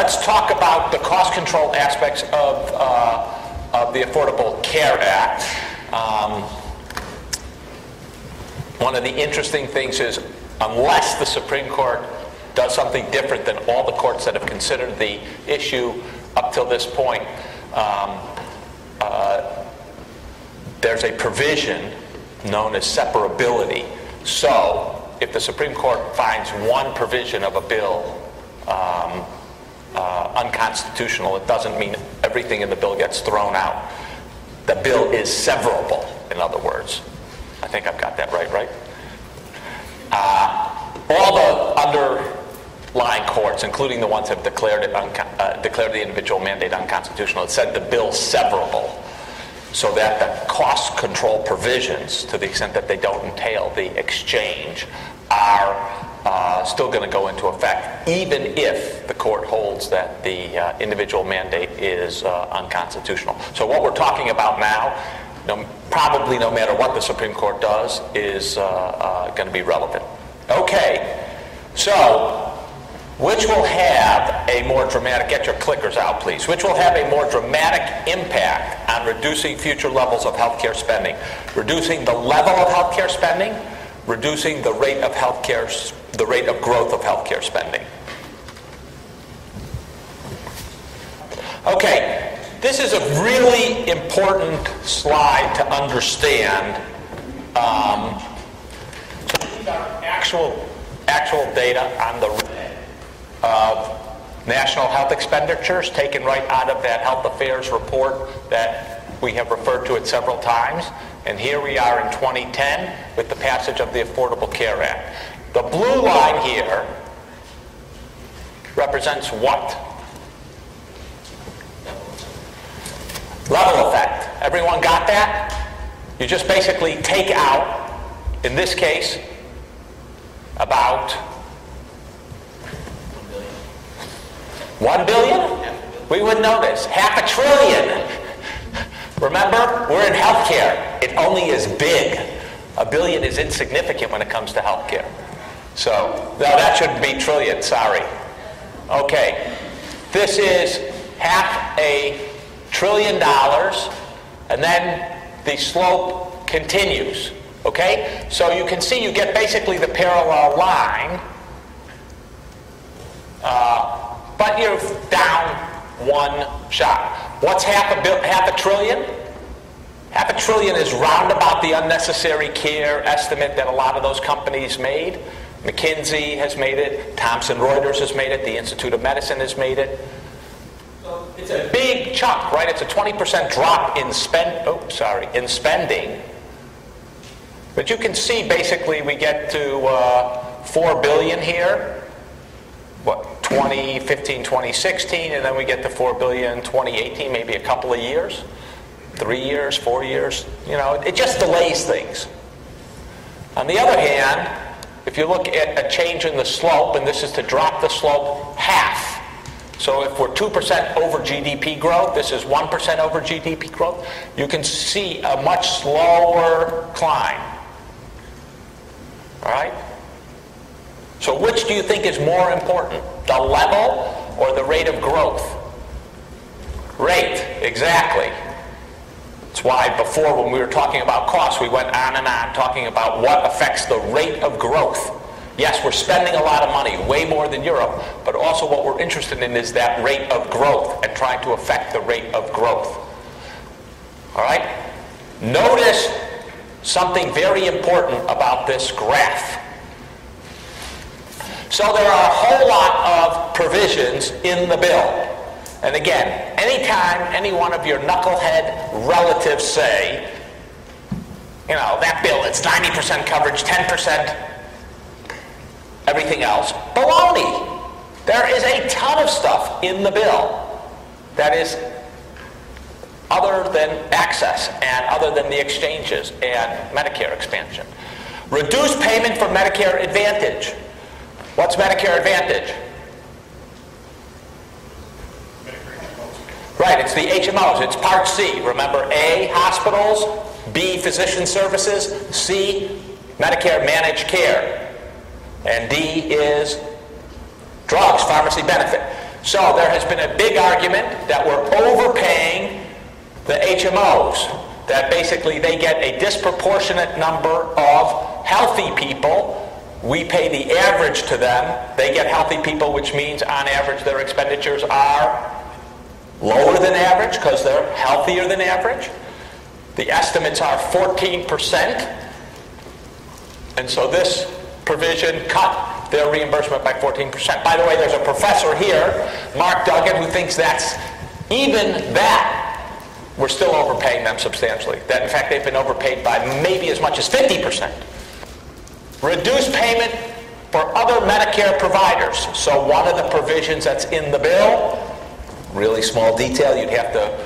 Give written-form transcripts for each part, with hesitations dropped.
let's talk about the cost control aspects of the Affordable Care Act. One of the interesting things is, unless the Supreme Court does something different than all the courts that have considered the issue up till this point, there's a provision known as separability. So if the Supreme Court finds one provision of a bill unconstitutional, it doesn't mean everything in the bill gets thrown out. The bill is severable, in other words. I think I've got that right? All the underlying courts, including the ones that have declared the individual mandate unconstitutional, it said the bill's severable, so that the cost control provisions, to the extent that they don't entail the exchange, are still going to go into effect, even if the court holds that the individual mandate is unconstitutional. So what we're talking about now, probably no matter what the Supreme Court does, is going to be relevant. Okay, so which will have a more dramatic, get your clickers out please, which will have a more dramatic impact on reducing future levels of healthcare spending? Reducing the level of healthcare spending, reducing the rate of the rate of growth of healthcare spending. Okay, this is a really important slide to understand. So these are actual data on the rate of national health expenditures taken right out of that Health Affairs report that we have referred to it several times. And here we are in 2010 with the passage of the Affordable Care Act. The blue line here represents what? Level effect. Everyone got that? You just basically take out, in this case, about 1 billion? We wouldn't know this. $500 billion. Remember, we're in healthcare. It only is big. $1 billion is insignificant when it comes to healthcare. So, no, that shouldn't be trillion, sorry. Okay, this is $500 billion, and then the slope continues. Okay, so you can see you get basically the parallel line, but you're down one shot. What's $500 billion? $500 billion is round about the unnecessary care estimate that a lot of those companies made. McKinsey has made it, Thomson Reuters has made it, the Institute of Medicine has made it. So it's a big chunk, right? It's a 20% drop in spending. But you can see basically we get to $4 billion here. What, 2015, 2016, and then we get to $4 billion 2018, maybe a couple of years, 3 years, 4 years. You know, it just delays things. On the other hand, if you look at a change in the slope, and this is to drop the slope half. So if we're 2% over GDP growth, this is 1% over GDP growth, you can see a much slower climb. All right? So which do you think is more important, the level or the rate of growth? Rate, exactly. That's why before, when we were talking about costs, we went on and on talking about what affects the rate of growth. Yes, we're spending a lot of money, way more than Europe, but also what we're interested in is that rate of growth and trying to affect the rate of growth. All right? Notice something very important about this graph. So there are a whole lot of provisions in the bill. And again, anytime any one of your knucklehead relatives say, you know, that bill, it's 90% coverage, 10% everything else, baloney. There is a ton of stuff in the bill that is other than access and other than the exchanges and Medicare expansion. Reduce payment for Medicare Advantage. What's Medicare Advantage? Right, it's the HMOs. It's Part C. Remember, A, hospitals, B, physician services, C, Medicare managed care, and D is drugs, pharmacy benefit. So there has been a big argument that we're overpaying the HMOs, that basically they get a disproportionate number of healthy people. We pay the average to them. They get healthy people, which means on average their expenditures are lower than average because they're healthier than average. The estimates are 14%. And so this provision cut their reimbursement by 14%. By the way, there's a professor here, Mark Duggan, who thinks that's even that we're still overpaying them substantially. That in fact they've been overpaid by maybe as much as 50%. Reduced payment for other Medicare providers. So one of the provisions that's in the bill, really small detail, you'd have to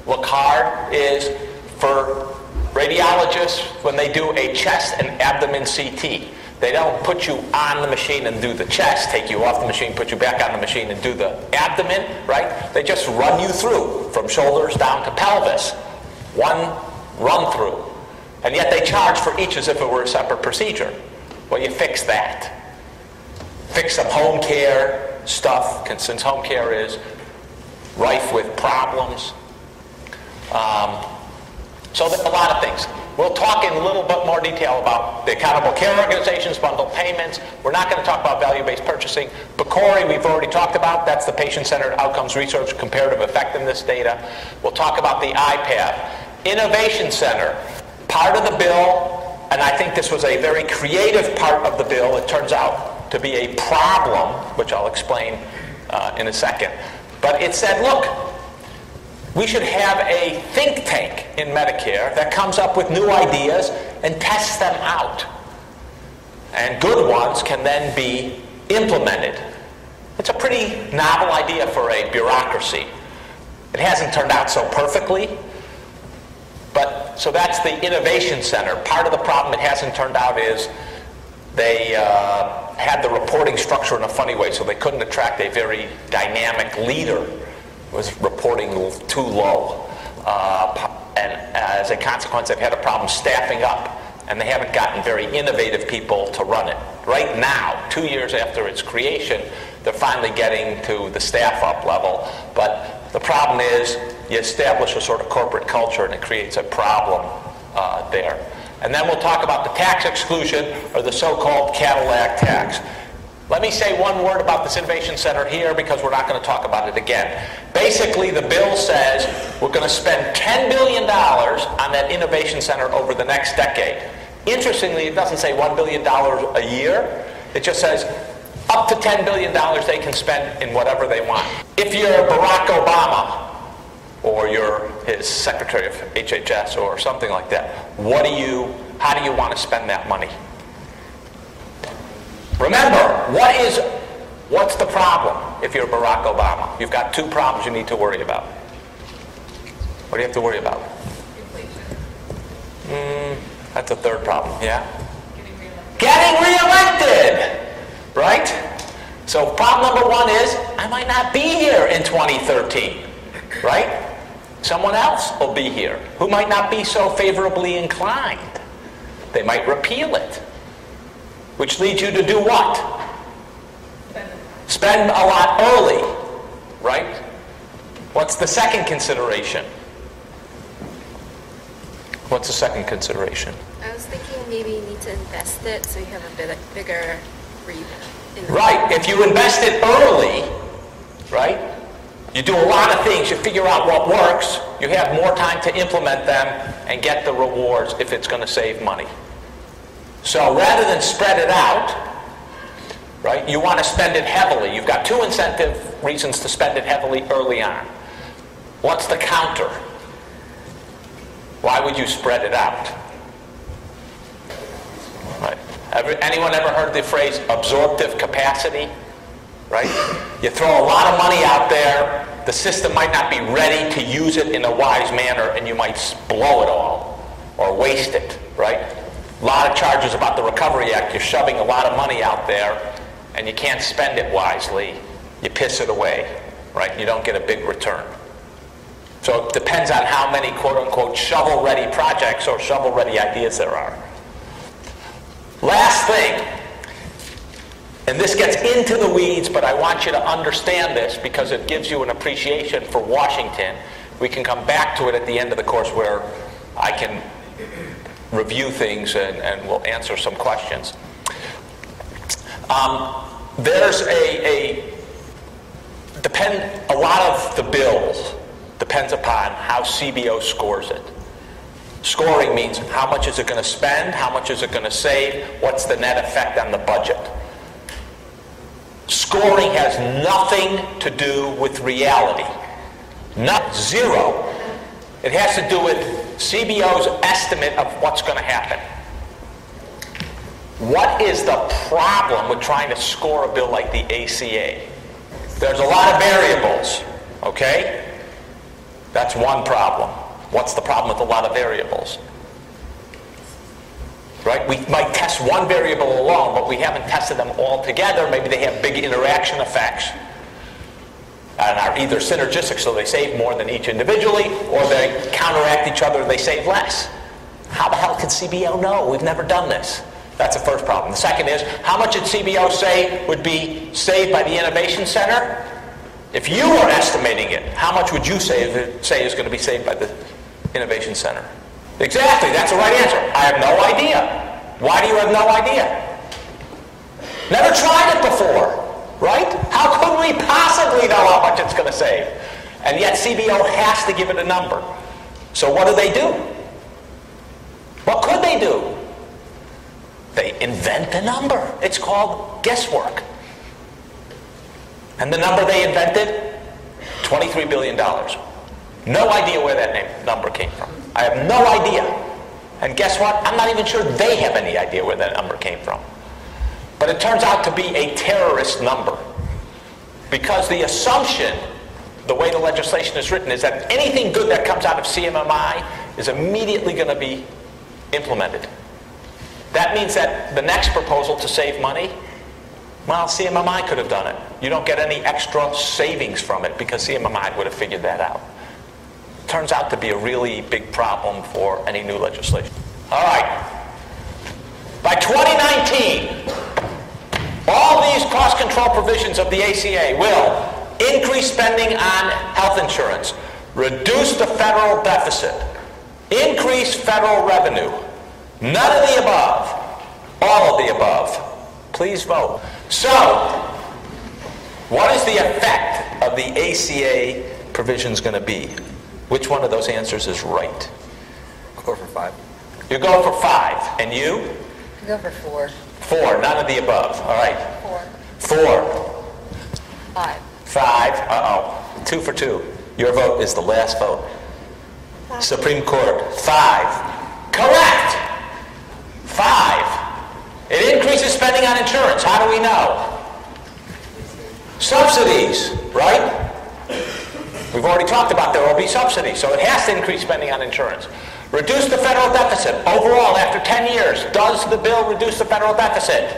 look hard, is for radiologists when they do a chest and abdomen CT. They don't put you on the machine and do the chest, take you off the machine, put you back on the machine and do the abdomen, right? They just run you through from shoulders down to pelvis. One run through. And yet they charge for each as if it were a separate procedure. Well, you fix that. Fix some home care stuff, since home care is rife with problems. So there's a lot of things. We'll talk in a little bit more detail about the accountable care organizations, bundled payments. We're not going to talk about value-based purchasing. PCORI we've already talked about. That's the patient-centered outcomes research comparative effectiveness data. We'll talk about the IPAV. Innovation Center, part of the bill, and I think this was a very creative part of the bill. It turns out to be a problem, which I'll explain in a second. But it said, look, we should have a think tank in Medicare that comes up with new ideas and tests them out. And good ones can then be implemented. It's a pretty novel idea for a bureaucracy. It hasn't turned out so perfectly, but so that's the Innovation Center. Part of the problem it hasn't turned out is they had the reporting structure in a funny way, so they couldn't attract a very dynamic leader. Was reporting too low. And as a consequence, they've had a problem staffing up, and they haven't gotten very innovative people to run it. Right now, 2 years after its creation, they're finally getting to the staff up level. But the problem is you establish a sort of corporate culture, and it creates a problem there. And then we'll talk about the tax exclusion, or the so-called Cadillac tax. Let me say one word about this Innovation Center here because we're not going to talk about it again. Basically, the bill says we're going to spend $10 billion on that Innovation Center over the next decade. Interestingly, it doesn't say $1 billion a year. It just says up to $10 billion they can spend in whatever they want. If you're Barack Obama or you're his Secretary of HHS or something like that, how do you want to spend that money? Remember, what's the problem if you're Barack Obama? You've got two problems you need to worry about. What do you have to worry about? Inflation. That's a third problem, yeah? Getting reelected! Right? So problem number one is, I might not be here in 2013. Right? Someone else will be here who might not be so favorably inclined. They might repeal it. Which leads you to do what? Spend a lot early, right? What's the second consideration? What's the second consideration? I was thinking maybe you need to invest it so you have a bit bigger rebound. Right. If you invest it early, right? You do a lot of things. You figure out what works. You have more time to implement them and get the rewards if it's going to save money. So rather than spread it out, right, you want to spend it heavily. You've got two incentive reasons to spend it heavily early on. What's the counter? Why would you spread it out? Right. Anyone ever heard the phrase absorptive capacity? Right? You throw a lot of money out there, the system might not be ready to use it in a wise manner, and you might blow it all or waste it, right? A lot of charges about the Recovery Act. You're shoving a lot of money out there, and you can't spend it wisely. You piss it away, right? You don't get a big return. So it depends on how many quote-unquote shovel-ready projects or shovel-ready ideas there are. Last thing, And this gets into the weeds, but I want you to understand this because it gives you an appreciation for Washington. We can come back to it at the end of the course where I can review things and we'll answer some questions. There's a lot of the bills depends upon how CBO scores it. Scoring means how much is it going to spend, how much is it going to save, what's the net effect on the budget. Scoring has nothing to do with reality. Not zero. It has to do with CBO's estimate of what's going to happen. What is the problem with trying to score a bill like the ACA? There's a lot of variables, okay? That's one problem. What's the problem with a lot of variables? Right? We might test one variable alone, but we haven't tested them all together. Maybe they have big interaction effects and are either synergistic, so they save more than each individually, or they counteract each other and they save less. How the hell can CBO know? We've never done this. That's the first problem. The second is, how much did CBO say would be saved by the Innovation Center? If you were estimating it, how much would you say is going to be saved by the Innovation Center? Exactly, that's the right answer. I have no idea. Why do you have no idea? Never tried it before, right? How could we possibly know how much it's going to save? And yet CBO has to give it a number. So what do? What could they do? They invent a number. It's called guesswork. And the number they invented, $23 billion. No idea where that number came from. I have no idea. And guess what? I'm not even sure they have any idea where that number came from. But it turns out to be a terrorist number. Because the assumption, the way the legislation is written, is that anything good that comes out of CMMI is immediately going to be implemented. That means that the next proposal to save money, well, CMMI could have done it. You don't get any extra savings from it because CMMI would have figured that out. Turns out to be a really big problem for any new legislation. All right. By 2019, all these cost control provisions of the ACA will increase spending on health insurance, reduce the federal deficit, increase federal revenue. None of the above. All of the above. Please vote. So, what is the effect of the ACA provisions going to be? Which one of those answers is right? I'll go for 5. You go for 5. And you? I go for 4. 4. None of the above. All right. 4. 4. 5. 5. Uh-oh. 2 for 2. Your vote is the last vote. 5. Supreme Court. 5. Correct. 5. It increases spending on insurance. How do we know? Subsidies, right? We've already talked about there will be subsidies, so it has to increase spending on insurance. Reduce the federal deficit. Overall, after 10 years, does the bill reduce the federal deficit?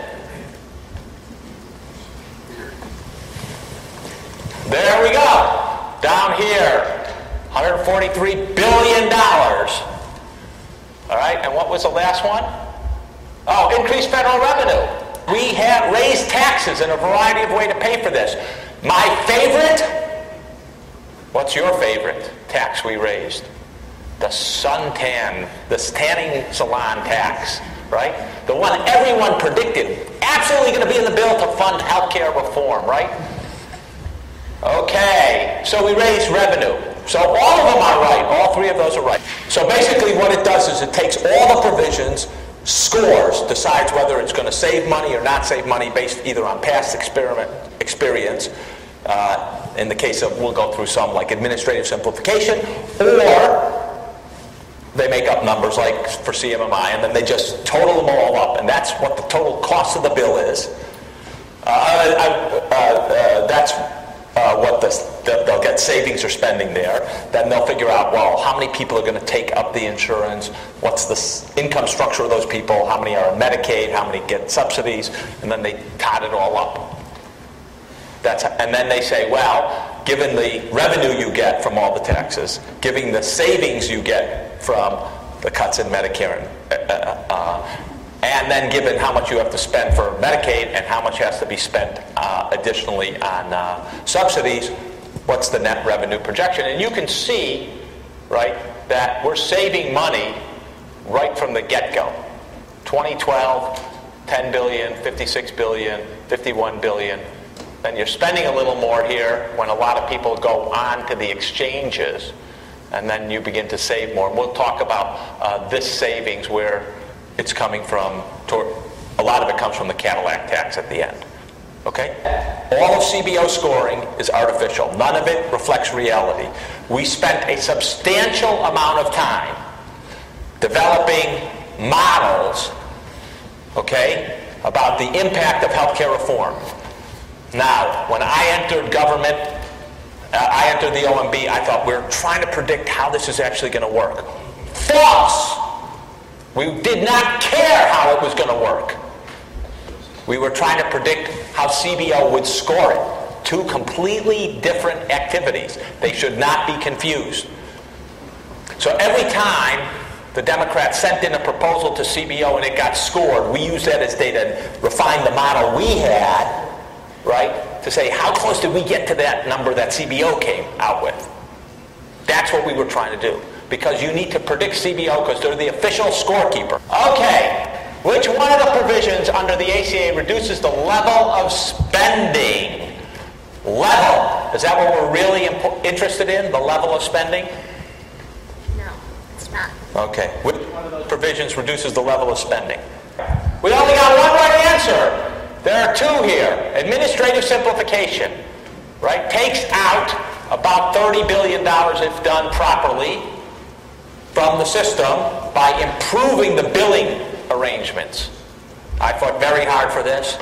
There we go. Down here, $143 billion. All right, and what was the last one? Oh, increased federal revenue. We have raised taxes in a variety of ways to pay for this. My favorite, what's your favorite tax we raised? The suntan, the tanning salon tax, right? The one everyone predicted, absolutely going to be in the bill to fund healthcare reform, right? Okay, so we raised revenue. So all of them are right, all 3 of those are right. So basically what it does is it takes all the provisions, scores, decides whether it's going to save money or not save money based either on past experience, in the case of, we'll go through some like administrative simplification, or they make up numbers like for CMMI and then they just total them all up, and that's what the total cost of the bill is. That's what they'll get savings or spending there. Then they'll figure out, well, how many people are going to take up the insurance, what's the income structure of those people, how many are on Medicaid, how many get subsidies, and then they tot it all up. And then they say, well, given the revenue you get from all the taxes, given and then given how much you have to spend for Medicaid and how much has to be spent additionally on subsidies, what's the net revenue projection? And you can see, right, that we're saving money right from the get-go. 2012, 10 billion, 56 billion, 51 billion. Then you're spending a little more here when a lot of people go on to the exchanges, and then you begin to save more. And we'll talk about this savings, where it's coming from. A lot of it comes from the Cadillac tax at the end. Okay? All of CBO scoring is artificial. None of it reflects reality. We spent a substantial amount of time developing models, okay, about the impact of healthcare reform. Now, when I entered government, I entered the OMB, I thought we're trying to predict how this is actually going to work. False! We did not care how it was going to work. We were trying to predict how CBO would score it. Two completely different activities. They should not be confused. So every time the Democrats sent in a proposal to CBO and it got scored, we used that as data and refined the model we had, right, to say how close did we get to that number that CBO came out with. That's what we were trying to do, because you need to predict CBO because they're the official scorekeeper. Okay, which one of the provisions under the ACA reduces the level of spending? Level. Is that what we're really interested in, the level of spending? No, it's not. Okay. Which one of those provisions reduces the level of spending? We only got one right answer. There are two here. Administrative simplification, right, takes out about $30 billion if done properly from the system by improving the billing arrangements. I fought very hard for this.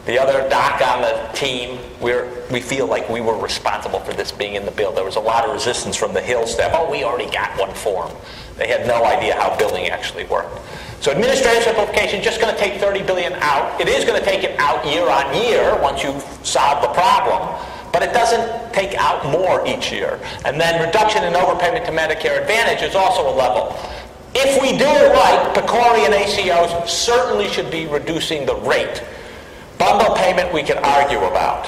The other doc on the team, we feel like we were responsible for this being in the bill. There was a lot of resistance from the Hill staff. Oh, we already got one form. They had no idea how billing actually worked. So administrative simplification, just going to take $30 billion out. It is going to take it out year on year once you solve the problem, but it doesn't take out more each year. And then reduction in overpayment to Medicare Advantage is also a level. If we do it right, PCORI and ACOs certainly should be reducing the rate. Bundle payment we can argue about.